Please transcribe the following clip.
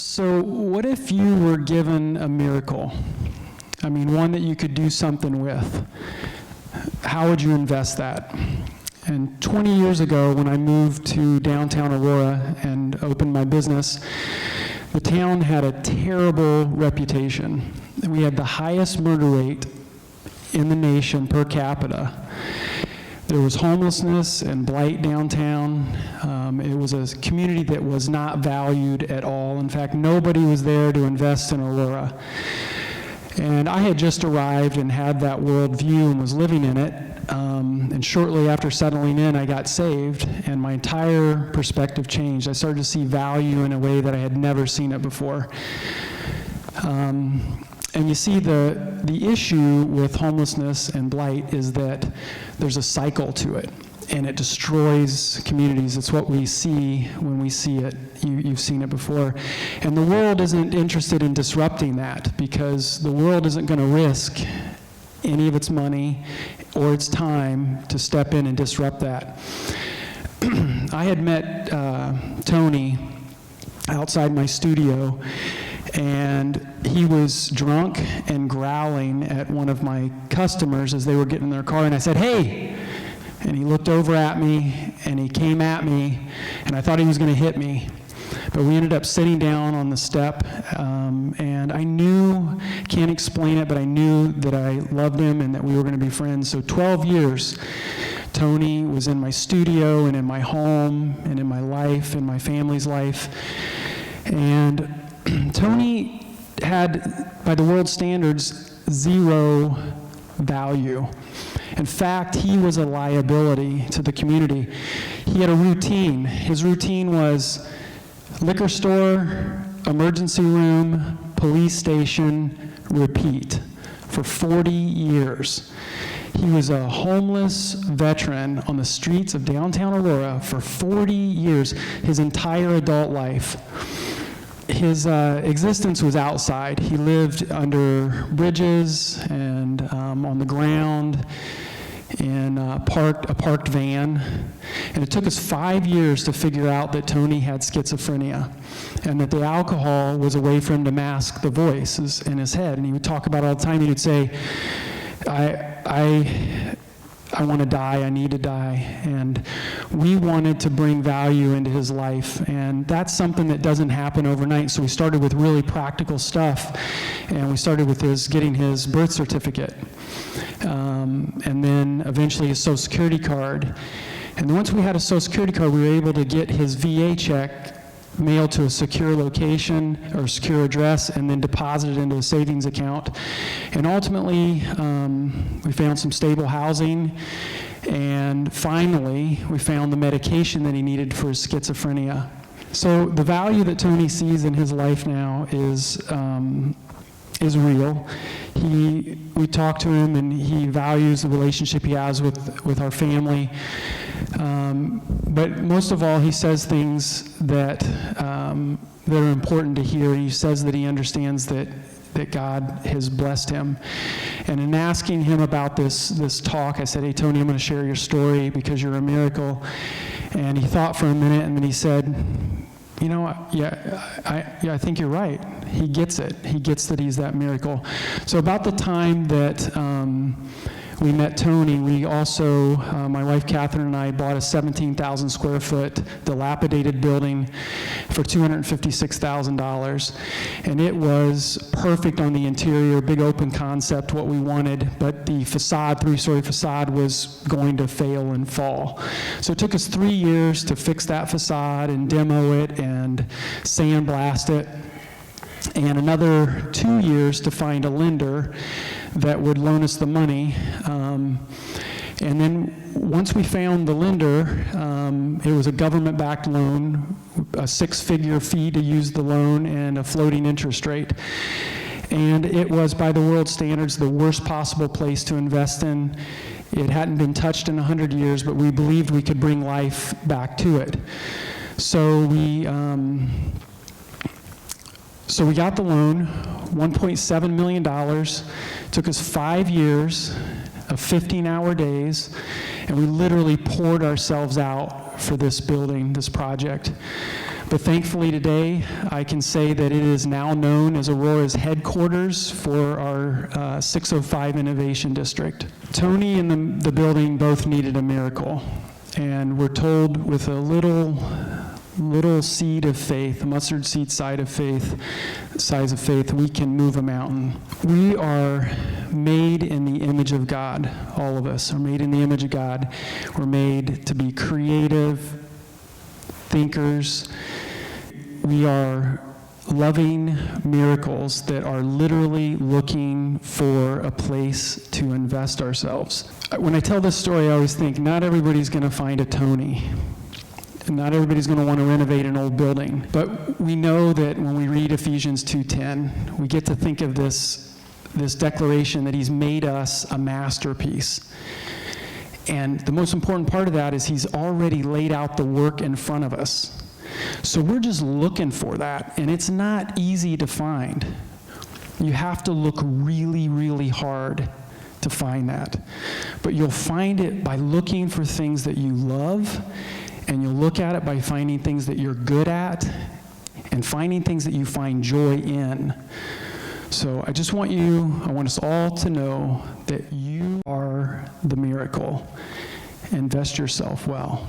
So what if you were given a miracle? I mean, one that you could do something with. How would you invest that? And 20 years ago, when I moved to downtown Aurora and opened my business, the town had a terrible reputation. We had the highest murder rate in the nation per capita. There was homelessness and blight downtown. It was a community that was not valued at all. In fact, nobody was there to invest in Aurora. And I had just arrived and had that worldview and was living in it. And shortly after settling in, I got saved, and my entire perspective changed. I started to see value in a way that I had never seen it before. And you see, the issue with homelessness and blight is that there's a cycle to it, and it destroys communities. It's what we see when we see it. You've seen it before. And the world isn't interested in disrupting that, because the world isn't going to risk any of its money or its time to step in and disrupt that. I had met Tony outside my studio, and he was drunk and growling at one of my customers as they were getting in their car, and I said, "Hey!" And he looked over at me, and he came at me, and I thought he was going to hit me. But we ended up sitting down on the step, and I knew, can't explain it, but I knew that I loved him and that we were going to be friends. So 12 years, Tony was in my studio and in my home and in my life and my family's life. And Tony had, by the world standards, zero value. In fact, he was a liability to the community. He had a routine. His routine was liquor store, emergency room, police station, repeat, for 40 years. He was a homeless veteran on the streets of downtown Aurora for 40 years, his entire adult life. His existence was outside. He lived under bridges and on the ground in a parked van. And it took us 5 years to figure out that Tony had schizophrenia and that the alcohol was a way for him to mask the voices in his head. And he would talk about it all the time. He would say, I want to die, I need to die. And we wanted to bring value into his life. And that's something that doesn't happen overnight. So we started with really practical stuff. And we started with getting his birth certificate. And then eventually his Social Security card. And then once we had a Social Security card, we were able to get his VA check mailed to a secure location or secure address and then deposited into a savings account. And ultimately, we found some stable housing, and finally, we found the medication that he needed for his schizophrenia. So the value that Tony sees in his life now is real. We talk to him, and he values the relationship he has with our family. But most of all, he says things that are important to hear. He says that he understands that God has blessed him. And in asking him about this talk, I said, "Hey, Tony, I'm going to share your story because you're a miracle." And he thought for a minute, and then he said, "You know, I think you're right." He gets it. He gets that he's that miracle. So about the time that we met Tony, we also, my wife Catherine and I, bought a 17,000 square foot dilapidated building for $256,000. And it was perfect on the interior, big open concept, what we wanted, but the facade, 3-story facade, was going to fail and fall. So it took us 3 years to fix that facade and demo it and sandblast it, and another 2 years to find a lender that would loan us the money. And then once we found the lender, it was a government-backed loan, a 6-figure fee to use the loan, and a floating interest rate. And it was, by the world standards, the worst possible place to invest in. It hadn't been touched in 100 years, but we believed we could bring life back to it. So we got the loan, $1.7 million. Took us 5 years of 15-hour days, and we literally poured ourselves out for this building, this project. But thankfully today, I can say that it is now known as Aurora's headquarters for our 605 Innovation District. Tony and the building both needed a miracle, and we're told with a little seed of faith, a mustard seed size of faith, we can move a mountain. We are made in the image of God. All of us are made in the image of God. We're made to be creative thinkers. We are loving miracles that are literally looking for a place to invest ourselves. When I tell this story, I always think not everybody's going to find a Tony. Not everybody's going to want to renovate an old building. But we know that when we read Ephesians 2:10, we get to think of this declaration that he's made us a masterpiece. And the most important part of that is he's already laid out the work in front of us. So we're just looking for that, and it's not easy to find. You have to look really, really hard to find that. But you'll find it by looking for things that you love, and you'll look at it by finding things that you're good at and finding things that you find joy in. So I want us all to know that you are the miracle. Invest yourself well.